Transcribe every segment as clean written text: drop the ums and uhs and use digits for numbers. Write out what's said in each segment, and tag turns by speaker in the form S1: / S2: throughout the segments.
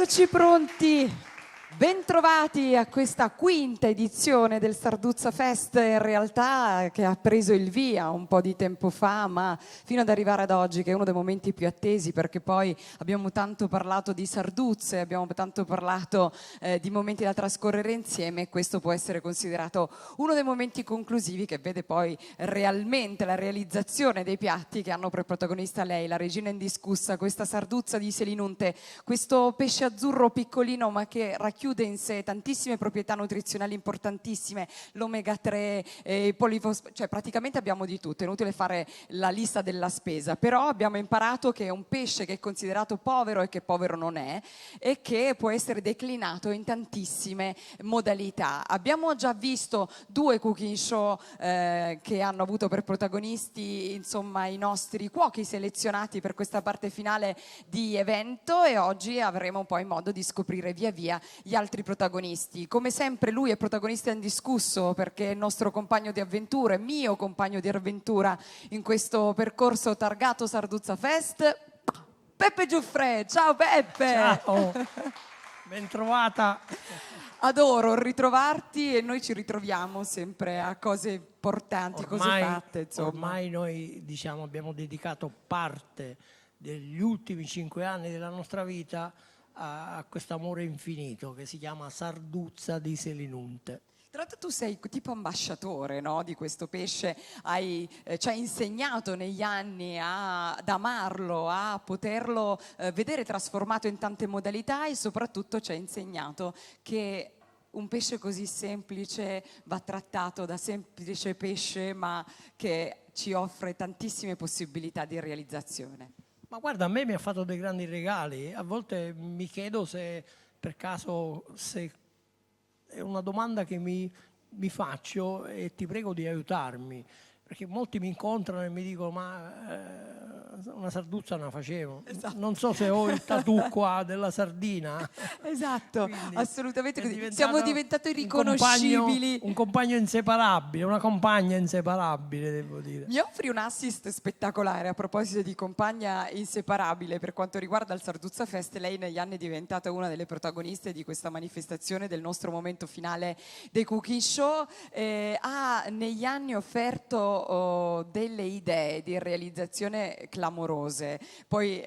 S1: Eccoci pronti, bentrovati a questa quinta edizione del Sarduzza Fest, in realtà che ha preso il via un po' di tempo fa, ma fino ad arrivare ad oggi, che è uno dei momenti più attesi, perché poi abbiamo tanto parlato di sarduzze, abbiamo tanto parlato di momenti da trascorrere insieme, e questo può essere considerato uno dei momenti conclusivi che vede poi realmente la realizzazione dei piatti che hanno per protagonista lei, la regina indiscussa, questa sarduzza di Selinunte, questo pesce azzurro piccolino ma che racchiude in sé tantissime proprietà nutrizionali importantissime, l'omega 3, cioè praticamente abbiamo di tutto, è inutile fare la lista della spesa, però abbiamo imparato che è un pesce che è considerato povero e che povero non è, e che può essere declinato in tantissime modalità. Abbiamo già visto 2 cooking show che hanno avuto per protagonisti insomma i nostri cuochi selezionati per questa parte finale di evento, e oggi avremo poi modo di scoprire via via gli altri protagonisti. Come sempre lui è protagonista indiscusso perché è il nostro compagno di avventura, mio compagno di avventura in questo percorso targato Sarduzza Fest, Peppe Giuffre. Ciao Peppe!
S2: Ciao, ben trovata.
S1: Adoro ritrovarti, e noi ci ritroviamo sempre a cose importanti, cose fatte, insomma.
S2: Ormai noi abbiamo dedicato parte degli ultimi 5 anni della nostra vita a questo amore infinito che si chiama Sarduzza di Selinunte.
S1: Tra l'altro tu sei tipo ambasciatore, no, di questo pesce, ci hai insegnato negli anni ad amarlo, a poterlo vedere trasformato in tante modalità, e soprattutto ci hai insegnato che un pesce così semplice va trattato da semplice pesce, ma che ci offre tantissime possibilità di realizzazione.
S2: Ma guarda, a me mi ha fatto dei grandi regali. A volte mi chiedo se per caso, se è una domanda che mi faccio, e ti prego di aiutarmi, perché molti mi incontrano e mi dicono una sarduzza non la facevo. Esatto. Non so se ho il tatù qua della sardina.
S1: Esatto, assolutamente così. Siamo diventati riconoscibili.
S2: Un compagno inseparabile, una compagna inseparabile, devo dire.
S1: Mi offri un assist spettacolare a proposito di compagna inseparabile per quanto riguarda il Sarduzza Fest. Lei negli anni è diventata una delle protagoniste di questa manifestazione, del nostro momento finale dei cooking show. Ha negli anni offerto delle idee di realizzazione clamorose. Poi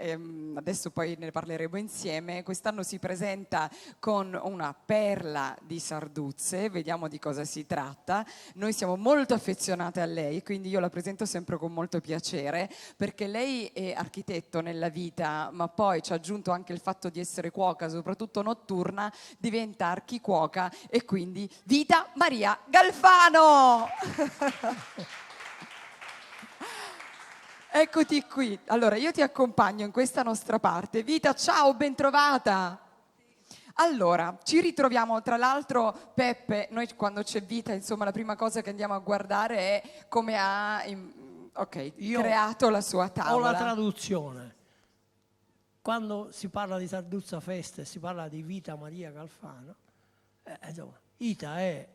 S1: adesso poi ne parleremo insieme. Quest'anno si presenta con una perla di sarduzze, vediamo di cosa si tratta. Noi siamo molto affezionate a lei, quindi io la presento sempre con molto piacere, perché lei è architetto nella vita, ma poi ci ha aggiunto anche il fatto di essere cuoca, soprattutto notturna, diventa archicuoca, e quindi Vita Maria Galfano! Eccoti qui. Allora, io ti accompagno in questa nostra parte. Vita, ciao, ben trovata. Allora, ci ritroviamo, tra l'altro, Peppe, noi quando c'è Vita, insomma, la prima cosa che andiamo a guardare è come ha creato la sua tavola.
S2: Ho la traduzione. Quando si parla di Sarduzza Fest e si parla di Vita Maria Galfano, insomma, Ita è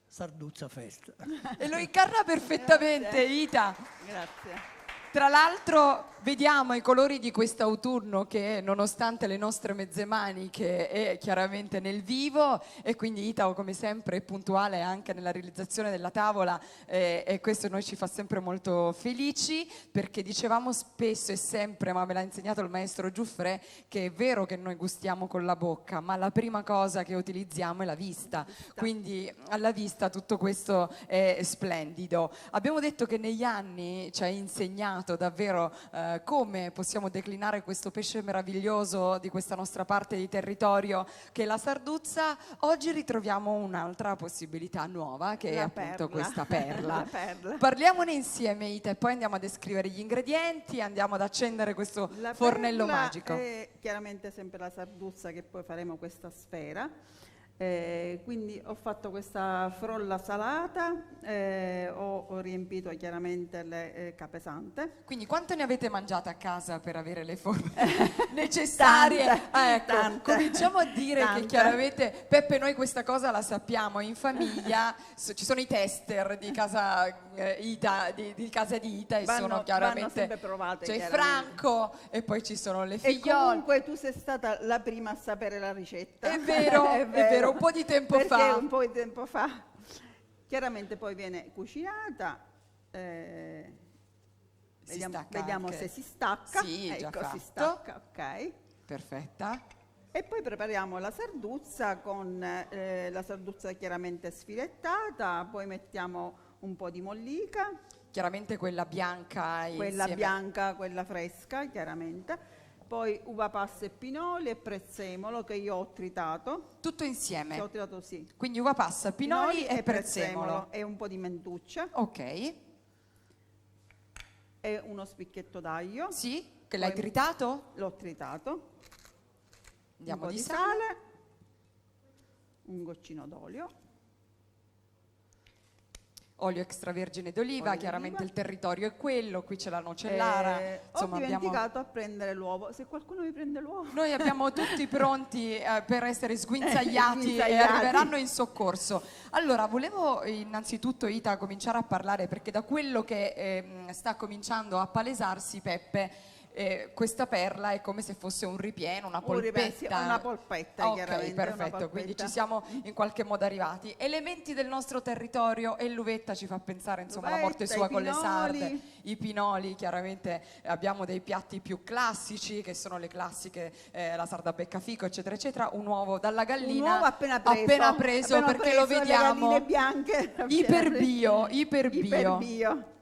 S2: Sarduzza Fest.
S1: E lo incarna perfettamente, Ita.
S3: Grazie.
S1: Tra l'altro vediamo i colori di quest'autunno che, nonostante le nostre mezze maniche, è chiaramente nel vivo, e quindi Ita, come sempre, è puntuale anche nella realizzazione della tavola, e questo noi ci fa sempre molto felici, perché dicevamo spesso e sempre, ma me l'ha insegnato il maestro Giuffre, che è vero che noi gustiamo con la bocca, ma la prima cosa che utilizziamo è la vista, quindi alla vista tutto questo è splendido. Abbiamo detto che negli anni ci ha insegnato davvero come possiamo declinare questo pesce meraviglioso di questa nostra parte di territorio che è la sarduzza. Oggi ritroviamo un'altra possibilità nuova, che è appunto questa perla.
S3: perla.
S1: Parliamone insieme, Ita, e poi andiamo a descrivere gli ingredienti, andiamo ad accendere questo fornello magico.
S3: È chiaramente sempre la sarduzza, che poi faremo questa sfera. Quindi ho fatto questa frolla salata, ho riempito chiaramente le capesante.
S1: Quindi quanto ne avete mangiate a casa per avere le forme necessarie?
S3: Tante,
S1: Ah, ecco,
S3: tante,
S1: cominciamo a dire che
S3: tante.
S1: chiaramente, Peppe, noi questa cosa la sappiamo, in famiglia ci sono i tester di casa Ita, di casa di Ita, e sono
S3: Vanno
S1: chiaramente
S3: sempre provate,
S1: c'è
S3: chiaramente.
S1: Franco e poi ci sono le
S3: E
S1: figliole.
S3: comunque tu sei stata la prima a sapere la ricetta.
S1: È vero, è vero, un po' di tempo
S3: Perché
S1: fa.
S3: un po' di tempo fa. Chiaramente poi viene cucinata.
S1: Si stacca
S3: Vediamo
S1: anche.
S3: se si stacca.
S1: Sì, già
S3: ecco, si
S1: fatto.
S3: stacca, ok.
S1: Perfetta.
S3: E poi prepariamo la sarduzza con la sarduzza chiaramente sfilettata, poi mettiamo un po' di mollica,
S1: Chiaramente quella bianca
S3: quella
S1: insieme.
S3: bianca, quella fresca chiaramente, poi uva passa e pinoli e prezzemolo che io ho tritato.
S1: Tutto insieme.
S3: Ho tritato sì.
S1: Quindi uva passa, pinoli e prezzemolo.
S3: e un po' di mentuccia
S1: Ok.
S3: e uno spicchietto d'aglio.
S1: Sì, che l'hai
S3: Poi
S1: tritato?
S3: L'ho tritato.
S1: Andiamo
S3: Un po'
S1: di
S3: di
S1: sale.
S3: sale, un goccino d'olio.
S1: Olio extravergine d'oliva,
S3: Olio
S1: chiaramente
S3: d'oliva.
S1: il territorio è quello, qui c'è la nocellara.
S3: Ho dimenticato a prendere l'uovo. Se qualcuno mi prende l'uovo.
S1: Noi abbiamo tutti pronti per essere sguinzagliati e
S3: Sguinzagliati.
S1: arriveranno in soccorso. Allora, volevo innanzitutto, Ita, cominciare a parlare, perché da quello che sta cominciando a palesarsi, Peppe, questa perla è come se fosse un ripieno, una polpetta.
S3: Una polpetta,
S1: Ok,
S3: chiaramente.
S1: perfetto,
S3: una polpetta.
S1: quindi ci siamo in qualche modo arrivati. Elementi del nostro territorio, e l'uvetta ci fa pensare insomma alla morte
S3: L'uvetta,
S1: sua
S3: i
S1: con le sarde,
S3: pinoli.
S1: i pinoli, chiaramente abbiamo dei piatti più classici che sono le classiche, la sarda beccafico eccetera eccetera, un uovo dalla gallina
S3: Un uovo appena preso. Appena
S1: perché lo
S3: preso,
S1: vediamo
S3: le galline bianche.
S1: iperbio.
S3: Iperbio.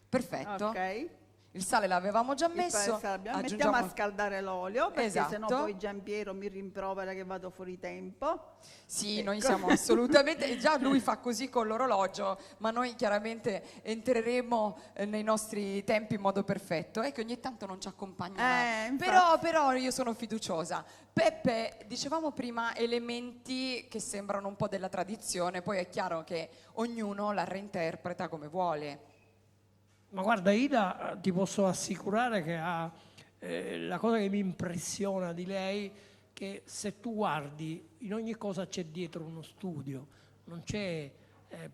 S1: Perfetto.
S3: Ok.
S1: Il sale l'avevamo già
S3: Il
S1: messo,
S3: sale mettiamo
S1: aggiungiamo
S3: a scaldare l'olio perché
S1: Esatto.
S3: sennò poi Giampiero mi rimprovera che vado fuori tempo.
S1: Sì, noi
S3: Ecco.
S1: siamo assolutamente, e già lui fa così con l'orologio, ma noi chiaramente entreremo nei nostri tempi in modo perfetto. È che ogni tanto non ci accompagna,
S3: infatti.
S1: però io sono fiduciosa. Peppe, dicevamo prima elementi che sembrano un po' della tradizione, poi è chiaro che ognuno la reinterpreta come vuole.
S2: Ma guarda, Ida, ti posso assicurare che ha la cosa che mi impressiona di lei, che se tu guardi, in ogni cosa c'è dietro uno studio, non c'è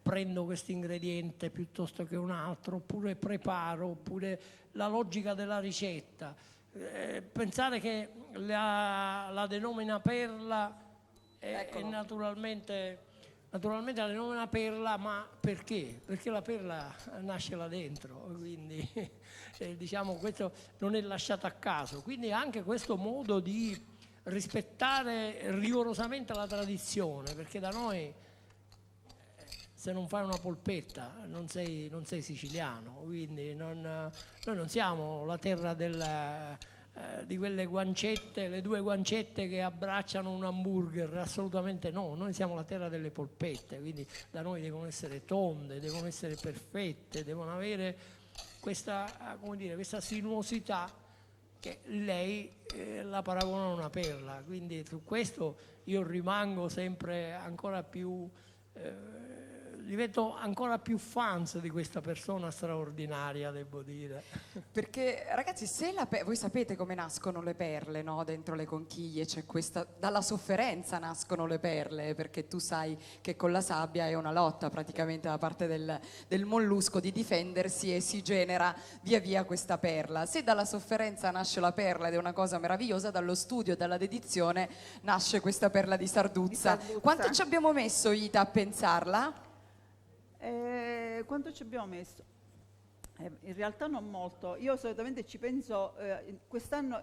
S2: prendo questo ingrediente piuttosto che un altro, oppure preparo, oppure la logica della ricetta. Pensare che la denomina perla è naturalmente la denomina perla, ma perché? Perché la perla nasce là dentro, quindi diciamo questo non è lasciato a caso. Quindi anche questo modo di rispettare rigorosamente la tradizione, perché da noi se non fai una polpetta non sei siciliano, quindi noi non siamo la terra di quelle guancette, le due guancette che abbracciano un hamburger, assolutamente no, noi siamo la terra delle polpette, quindi da noi devono essere tonde, devono essere perfette, devono avere questa, come dire, questa sinuosità che lei la paragona a una perla, quindi su questo io rimango sempre ancora più divento ancora più fans di questa persona straordinaria, devo dire.
S1: Perché ragazzi, voi sapete come nascono le perle, no? Dentro le conchiglie c'è questa, dalla sofferenza nascono le perle, perché tu sai che con la sabbia è una lotta praticamente da parte del mollusco di difendersi, e si genera via via questa perla. Se dalla sofferenza nasce la perla ed è una cosa meravigliosa, dallo studio e dalla dedizione nasce questa perla di Sarduzza. Quanto ci abbiamo messo, Ita, a pensarla?
S3: Quanto ci abbiamo messo? In realtà non molto. Io solitamente ci penso quest'anno,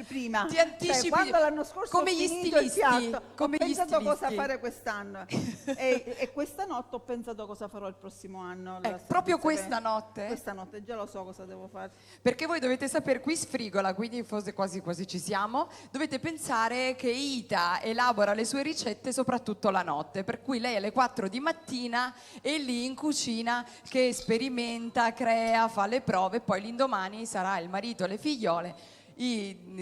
S3: prima.
S1: Ti anticipi,
S3: quando l'anno scorso
S1: come
S3: ho
S1: gli
S3: finito il
S1: stilisti,
S3: piatto,
S1: come
S3: ho
S1: gli
S3: pensato cosa
S1: stilisti.
S3: fare quest'anno e questa notte ho pensato cosa farò il prossimo anno.
S1: Proprio questa notte?
S3: Questa notte già lo so cosa devo fare.
S1: Perché voi dovete sapere, qui sfrigola, quindi forse quasi quasi ci siamo, dovete pensare che Ita elabora le sue ricette soprattutto la notte, per cui lei alle 4 di mattina è lì in cucina che sperimenta, crea, fa le prove, poi l'indomani sarà il marito e le figliole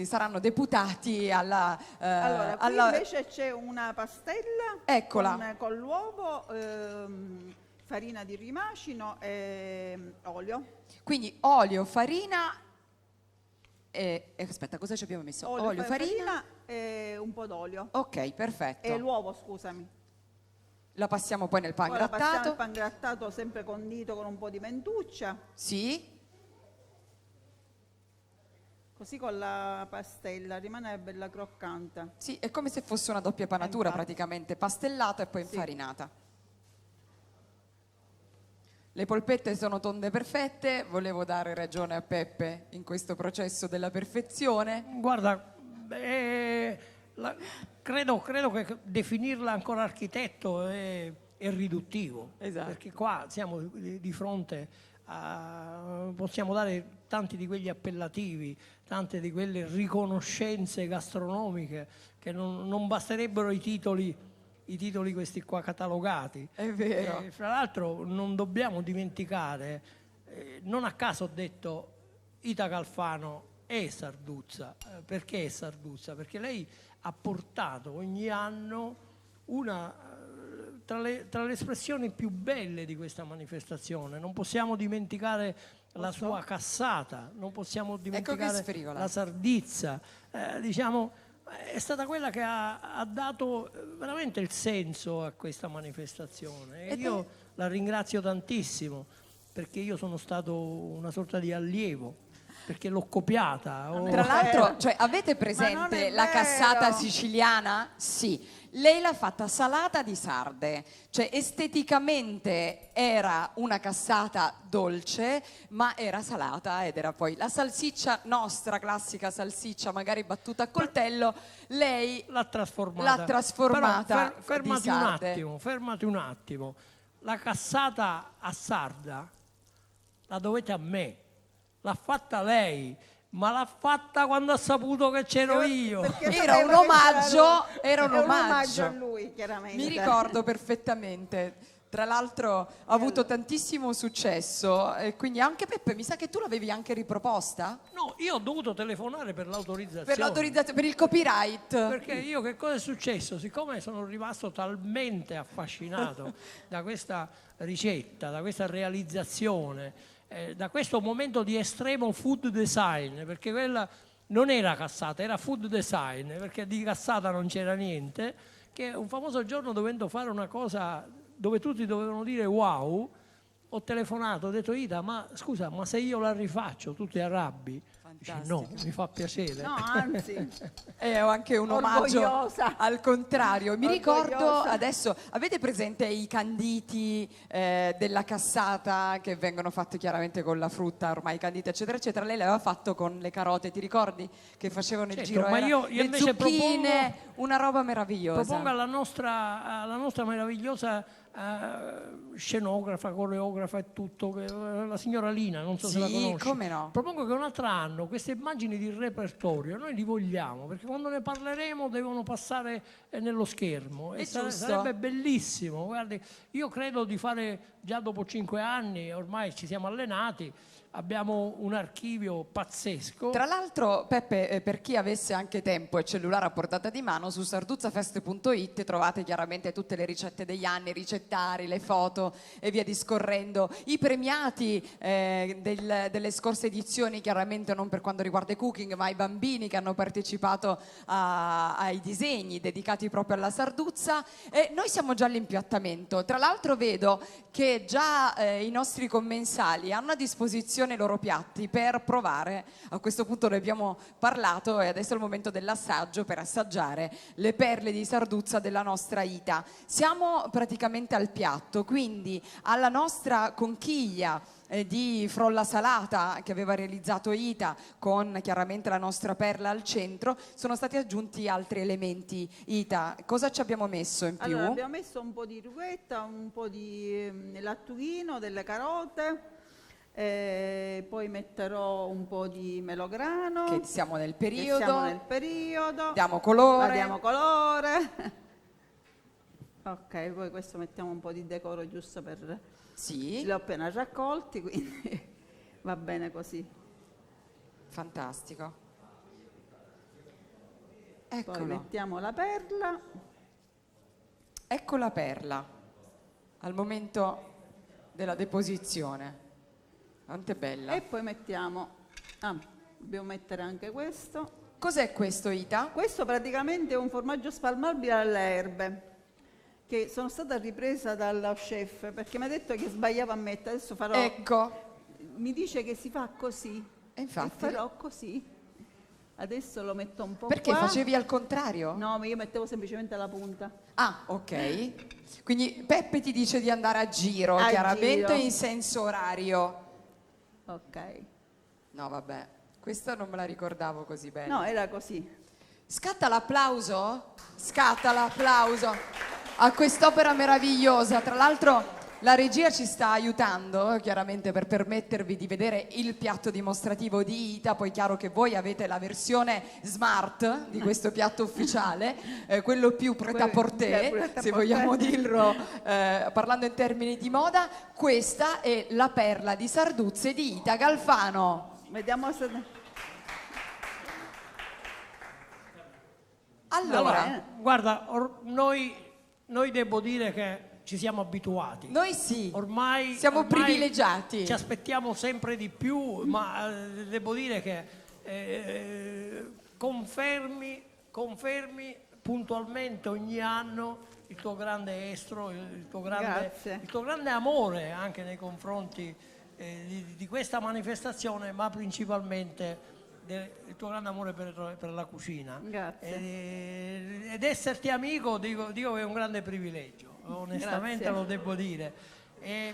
S1: saranno deputati alla...
S3: Allora, qui
S1: alla-
S3: invece c'è una pastella
S1: Eccola.
S3: con l'uovo, farina di rimacino e olio.
S1: Quindi olio, farina aspetta, cosa ci abbiamo messo? Olio, farina.
S3: E un po' d'olio.
S1: Ok, perfetto.
S3: E l'uovo, scusami.
S1: La passiamo poi nel pan
S3: Poi la passiamo
S1: grattato.
S3: il pan grattato sempre condito con un po' di mentuccia.
S1: Sì.
S3: Così con la pastella rimane bella croccante.
S1: Sì, è come se fosse una doppia panatura
S3: Infatti.
S1: praticamente, pastellata e poi
S3: Sì.
S1: infarinata. Le polpette sono tonde perfette, volevo dare ragione a Peppe in questo processo della perfezione.
S2: Guarda, credo che definirla ancora architetto è riduttivo.
S1: Esatto.
S2: Perché qua siamo di fronte a... possiamo dare tanti di quegli appellativi, tante di quelle riconoscenze gastronomiche che non basterebbero i titoli questi qua catalogati.
S1: È vero.
S2: E, fra l'altro non dobbiamo dimenticare, non a caso ho detto Ita Calfano è Sarduzza. Perché è Sarduzza? Perché lei ha portato ogni anno una tra le espressioni più belle di questa manifestazione. Non possiamo dimenticare la sua cassata, non possiamo dimenticare
S1: sfrigola.
S2: la sardizza. Diciamo, è stata quella che ha dato veramente il senso a questa manifestazione. E io la ringrazio tantissimo, perché io sono stato una sorta di allievo, perché l'ho copiata.
S1: Tra l'altro, cioè, avete
S3: Ma non
S1: presente
S3: è
S1: la
S3: vero.
S1: cassata siciliana? Sì. Lei l'ha fatta salata di sarde, cioè esteticamente era una cassata dolce, ma era salata ed era poi la salsiccia nostra, classica salsiccia, magari battuta a coltello, lei
S2: l'ha trasformata.
S1: l'ha trasformata
S2: Però fermati
S1: di
S2: un
S1: sarde.
S2: attimo, fermati un attimo. La cassata a sarda la dovete a me, l'ha fatta lei, ma l'ha fatta quando ha saputo che c'ero io.
S3: Perché
S1: Era
S3: sapeva
S1: un
S3: che
S1: omaggio,
S3: c'era lui.
S1: era un
S3: È
S1: omaggio.
S3: a lui, chiaramente.
S1: Mi ricordo perfettamente. Tra l'altro ha avuto tantissimo successo, e quindi anche Peppe, mi sa che tu l'avevi anche riproposta
S2: No, io ho dovuto telefonare per l'autorizzazione.
S1: per l'autorizzazione, per il copyright.
S2: Perché io che cosa è successo? Siccome sono rimasto talmente affascinato da questa ricetta, da questa realizzazione, da questo momento di estremo food design, perché quella non era cassata, era food design, perché di cassata non c'era niente, che un famoso giorno, dovendo fare una cosa dove tutti dovevano dire wow, ho telefonato, ho detto Ida, ma scusa, ma se io la rifaccio tu ti arrabbi? Dice, no, mi fa piacere.
S3: No, anzi.
S1: Ho anche un omaggio
S3: Orgogliosa.
S1: al contrario. Mi ricordo
S3: Orgogliosa.
S1: adesso, avete presente i canditi della cassata che vengono fatti chiaramente con la frutta, ormai canditi eccetera eccetera, lei l'aveva fatto con le carote, ti ricordi? Che facevano il
S2: Certo,
S1: giro,
S2: ma
S1: era
S2: io
S1: le
S2: invece
S1: zucchine, una roba meravigliosa.
S2: Propongo alla nostra meravigliosa scenografa, coreografa e tutto, la signora Lina, non so se la
S1: Sì,
S2: conosci.
S1: come no.
S2: Propongo che un altro anno queste immagini di repertorio noi li vogliamo, perché quando ne parleremo devono passare nello schermo.
S1: È
S2: E
S1: giusto.
S2: sarebbe bellissimo. Guardi, io credo di fare, già dopo 5 anni, ormai ci siamo allenati, abbiamo un archivio pazzesco.
S1: Tra l'altro, Peppe, per chi avesse anche tempo e cellulare a portata di mano, su sarduzzafest.it trovate chiaramente tutte le ricette degli anni, i ricettari, le foto e via discorrendo. I premiati delle scorse edizioni, chiaramente non per quanto riguarda i cooking, ma i bambini che hanno partecipato ai disegni dedicati proprio alla Sarduzza. E noi siamo già all'impiattamento. Tra l'altro vedo che già i nostri commensali hanno a disposizione i loro piatti per provare. A questo punto ne abbiamo parlato e adesso è il momento dell'assaggio per assaggiare le perle di Sarduzza della nostra Ita. Siamo praticamente al piatto, quindi alla nostra conchiglia di frolla salata che aveva realizzato Ita con chiaramente la nostra perla al centro sono stati aggiunti altri elementi. Ita, cosa ci abbiamo messo in più?
S3: Allora, abbiamo messo un po' di rughetta, un po' di lattughino, delle carote, poi metterò un po' di melograno.
S1: Che siamo nel periodo.
S3: Che siamo nel periodo.
S1: Diamo colore.
S3: Diamo colore. Ok, poi questo mettiamo un po' di decoro giusto per...
S1: Sì,
S3: Li ho appena raccolti, quindi va bene così.
S1: fantastico. Eccolo.
S3: Poi mettiamo la perla.
S1: Ecco la perla al momento della deposizione. Quanto è bella.
S3: E poi mettiamo, dobbiamo mettere anche questo.
S1: Cos'è questo, Ita?
S3: Questo praticamente è un formaggio spalmabile alle erbe, che sono stata ripresa dalla chef perché mi ha detto che sbagliavo a mettere, adesso farò,
S1: Ecco.
S3: mi dice che si fa così,
S1: E infatti.
S3: farò così. Adesso lo metto un po'
S1: Perché
S3: qua.
S1: facevi al contrario?
S3: No, ma io mettevo semplicemente la punta.
S1: Ah, ok. Quindi Peppe ti dice di andare a giro,
S3: A
S1: chiaramente
S3: giro.
S1: in senso orario.
S3: Ok.
S1: No, vabbè, questa non me la ricordavo così bene.
S3: No, era così.
S1: Scatta l'applauso? Scatta l'applauso a quest'opera meravigliosa. Tra l'altro la regia ci sta aiutando, chiaramente, per permettervi di vedere il piatto dimostrativo di Ita. Poi chiaro che voi avete la versione smart di questo piatto ufficiale, quello più prêt-à-porter, se vogliamo dirlo, parlando in termini di moda. Questa è la perla di Sarduzze di Ita Galfano.
S3: Vediamo se...
S1: Allora,
S2: guarda, noi devo dire che ci siamo abituati.
S1: noi sì,
S2: Ormai
S1: siamo privilegiati.
S2: Ci aspettiamo sempre di più, ma devo dire che confermi puntualmente ogni anno il tuo grande estro, il tuo grande amore anche nei confronti di questa manifestazione, ma principalmente il tuo grande amore per la cucina.
S3: Grazie.
S2: Ed esserti amico dico che è un grande privilegio, onestamente.
S3: Grazie.
S2: Lo devo dire. E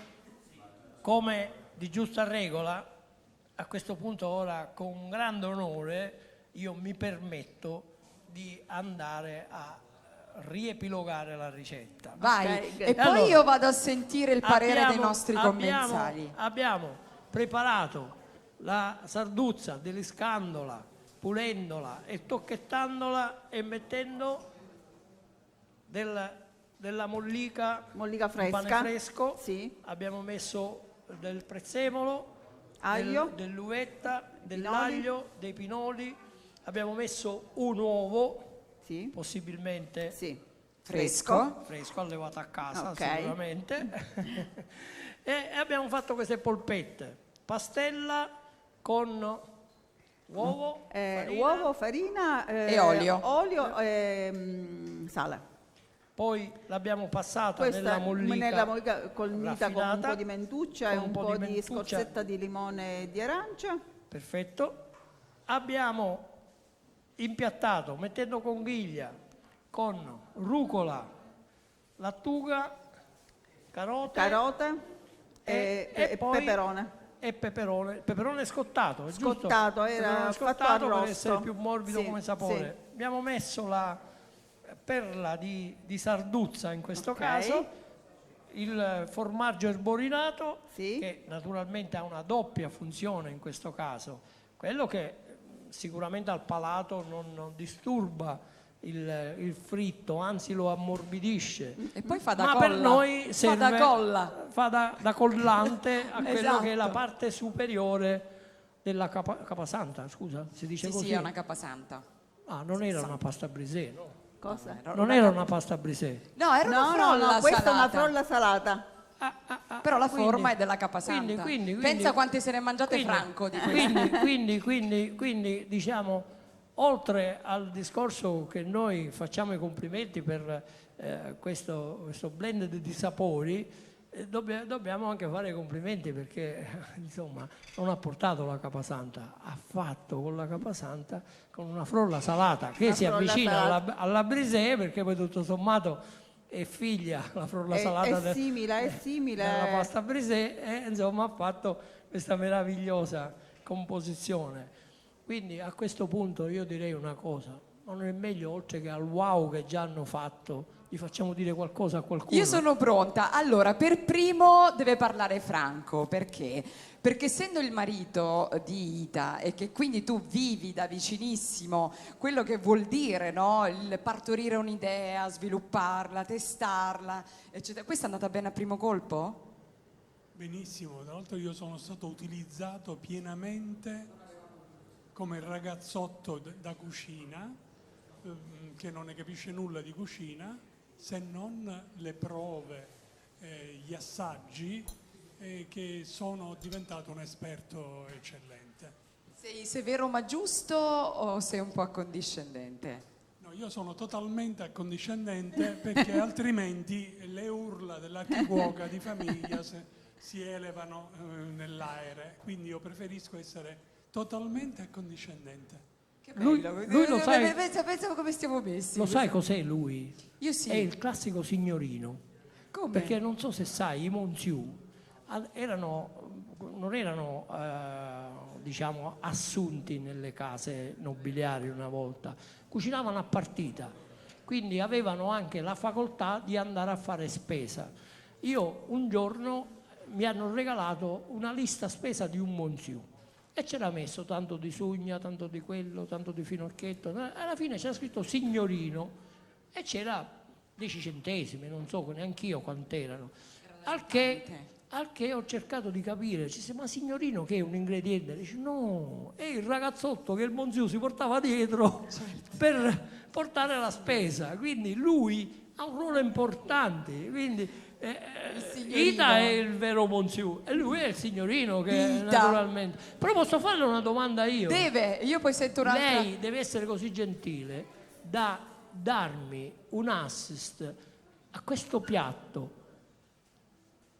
S2: come di giusta regola, a questo punto ora con grande onore io mi permetto di andare a riepilogare la ricetta.
S1: Vai,
S3: Ok,
S1: e poi
S2: allora,
S1: io vado a sentire il parere dei nostri
S2: abbiamo-
S1: commensali.
S2: Abbiamo preparato la sarduzza deliscandola, pulendola e tocchettandola e mettendo della mollica
S3: Mollica
S2: un pane
S3: fresca.
S2: fresco.
S3: Sì.
S2: Abbiamo messo del prezzemolo,
S3: Aglio.
S2: dell'uvetta, dell'aglio, dei pinoli. Abbiamo messo un uovo,
S3: Sì.
S2: possibilmente
S3: Sì.
S1: Fresco.
S2: fresco, allevato a casa,
S3: Ok.
S2: sicuramente. E abbiamo fatto queste polpette, pastella con uovo, farina,
S3: Uovo, farina
S1: E olio.
S3: olio e sale.
S2: poi l'abbiamo passata
S3: Questa
S2: nella mollica
S3: colmita con un
S2: raffinata,
S3: po' di mentuccia e
S2: con
S3: un po' di scorzetta di limone e di arancia.
S2: perfetto. Abbiamo impiattato mettendo conchiglia con rucola, lattuga, carote
S3: e
S2: poi
S3: peperone.
S2: e peperone scottato, è giusto?
S3: Scottato, era
S2: Peperone
S3: fatto
S2: scottato per
S3: arrosto.
S2: essere più morbido
S3: Sì,
S2: come sapore.
S3: sì.
S2: Abbiamo messo la perla di sarduzza in questo
S3: Ok.
S2: caso, il formaggio erborinato,
S3: Sì.
S2: che naturalmente ha una doppia funzione in questo caso, quello che sicuramente al palato non disturba il fritto, anzi lo ammorbidisce.
S1: E poi fa da
S2: Ma
S1: colla.
S2: per noi
S1: fa
S2: serve,
S1: da colla.
S2: fa da collante a quello che è la
S1: Esatto.
S2: parte superiore della capasanta, scusa, si dice
S1: Sì,
S2: così?
S1: sì, è una capasanta.
S2: Ah, non era una pasta brisée, no?
S3: Cosa?
S2: Non era una pasta brisée.
S1: No, era una
S3: No, no,
S1: frolla
S3: no, questa è una
S1: salata.
S3: frolla salata.
S1: Però la
S2: Quindi-
S1: forma è della capasanta. Pensa quante se ne è mangiate Franco di questo.
S2: quindi, diciamo, oltre al discorso che noi facciamo i complimenti per questo blend di sapori, dobbiamo anche fare i complimenti perché insomma non ha portato la capasanta, ha fatto con la capasanta con una frolla salata che
S3: Una
S2: si
S3: frolla
S2: avvicina
S3: salata.
S2: alla brisée, perché poi tutto sommato è figlia la frolla salata
S3: È simile.
S2: della pasta brisée, e insomma ha fatto questa meravigliosa composizione. Quindi a questo punto io direi una cosa: ma non è meglio, oltre che al wow che già hanno fatto, gli facciamo dire qualcosa a qualcuno?
S1: Io sono pronta. Allora, per primo deve parlare Franco, perché? Perché essendo il marito di Ita e che quindi tu vivi da vicinissimo quello che vuol dire, no? Il partorire un'idea, svilupparla, testarla, eccetera. Questa è andata bene a primo colpo?
S4: Benissimo, tra l'altro io sono stato utilizzato pienamente come ragazzotto da cucina. che non ne capisce nulla di cucina, se non le prove, gli assaggi, che sono diventato un esperto eccellente.
S1: Sei severo ma giusto o sei un po' accondiscendente?
S4: No, io sono totalmente accondiscendente perché altrimenti le urla dell'archicuoca di famiglia si elevano nell'aere, quindi io preferisco essere totalmente accondiscendente.
S1: Che
S2: Lui lo sai,
S1: pensa come stiamo messi.
S2: lo sai cos'è lui?
S1: Io sì.
S2: È il classico signorino.
S1: Come?
S2: Perché non so se sai, i Monziù non erano diciamo assunti nelle case nobiliari una volta, cucinavano a partita, quindi avevano anche la facoltà di andare a fare spesa. Io un giorno mi hanno regalato una lista spesa di un Monziù e c'era messo tanto di sugna, tanto di quello, tanto di finocchietto, alla fine c'era scritto signorino e c'era 10 centesimi, non so neanche io quant'erano. Al che ho cercato di capire, ci dice, ma signorino che è un ingrediente? Dice no, è il ragazzotto che il Monziù si portava dietro per portare la spesa, quindi lui ha un ruolo importante, quindi Ita è il vero Monziù e lui è il signorino che naturalmente. Però posso farle una domanda io?
S1: Io poi sento un'altra.
S2: Lei deve essere così gentile da darmi un assist a questo piatto.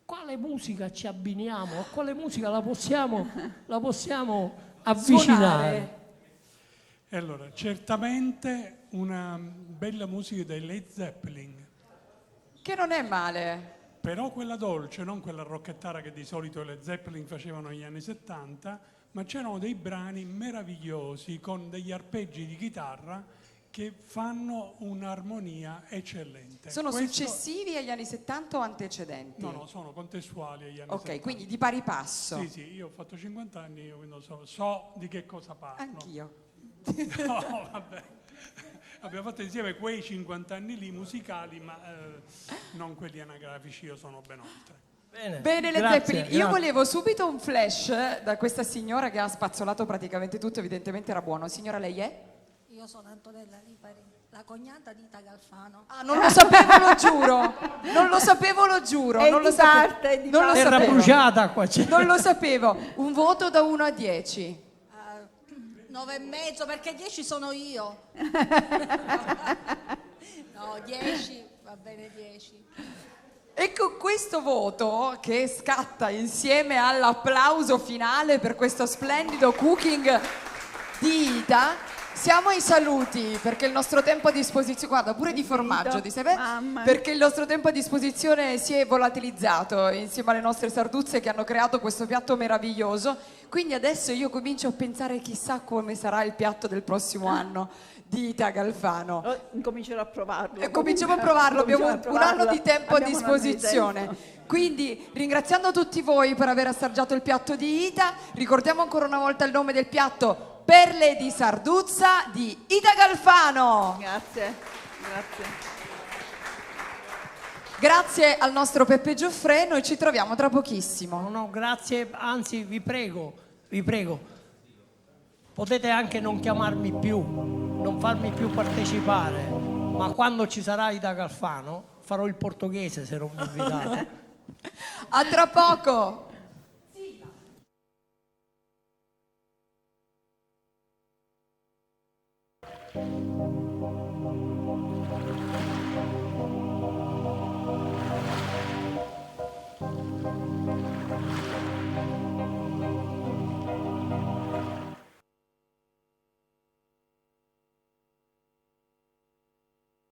S2: Quale musica ci abbiniamo? A quale musica la possiamo avvicinare?
S1: Suonare.
S4: E allora, certamente una bella musica dei Led Zeppelin,
S1: Che non è male.
S4: però quella dolce, non quella rocchettara che di solito le Zeppelin facevano negli anni 70, ma c'erano dei brani meravigliosi con degli arpeggi di chitarra che fanno un'armonia eccellente.
S1: Sono
S4: Questo-
S1: successivi agli anni 70 o antecedenti?
S4: No, sono contestuali agli anni
S1: Ok,
S4: 70.
S1: quindi di pari passo.
S4: Sì, io ho fatto 50 anni, io quindi so di che cosa parlo.
S1: Anch'io.
S4: No, vabbè. Abbiamo fatto insieme quei 50 anni lì musicali, ma non quelli anagrafici, io sono ben oltre.
S1: Bene, le
S2: Grazie,
S1: Zeppelin. Io
S2: grazie.
S1: volevo subito un flash da questa signora che ha spazzolato praticamente tutto, evidentemente era buono. Signora, lei è?
S5: Io sono Antonella Lipari, la cognata di Ita Galfano.
S1: Ah, non lo sapevo, lo giuro. Non lo sapevo, lo giuro.
S3: È
S1: non lo
S3: di
S1: sapevo.
S3: parte, è di
S1: Non lo
S3: parte.
S2: Terra
S1: sapevo.
S2: bruciata qua c'è.
S1: Non lo sapevo. Un voto da 1 a 10.
S5: 9,5 perché 10 sono io. No, 10, va bene 10.
S1: E con questo voto che scatta insieme all'applauso finale per questo splendido cooking di Ita, siamo ai saluti perché il nostro tempo a disposizione, guarda pure di formaggio di Sebe,
S3: Mamma.
S1: perché il nostro tempo a disposizione si è volatilizzato insieme alle nostre sarduzze che hanno creato questo piatto meraviglioso. Quindi adesso io comincio a pensare chissà come sarà il piatto del prossimo anno di Ita Galfano.
S3: Incomincerò a provarlo.
S1: E cominciamo a provarlo, abbiamo
S3: Cominciamo
S1: un anno di tempo a
S3: Abbiamo un anno di
S1: disposizione.
S3: tempo.
S1: Quindi ringraziando tutti voi per aver assaggiato il piatto di Ita, ricordiamo ancora una volta il nome del piatto: Perle di Sarduzza di Ita Galfano.
S3: Grazie, grazie.
S1: Grazie al nostro Peppe Gioffre, noi ci troviamo tra pochissimo.
S2: No, grazie, anzi vi prego, potete anche non chiamarmi più, non farmi più partecipare, ma quando ci sarà Ita Galfano farò il portoghese se non mi invitate.
S1: A tra poco.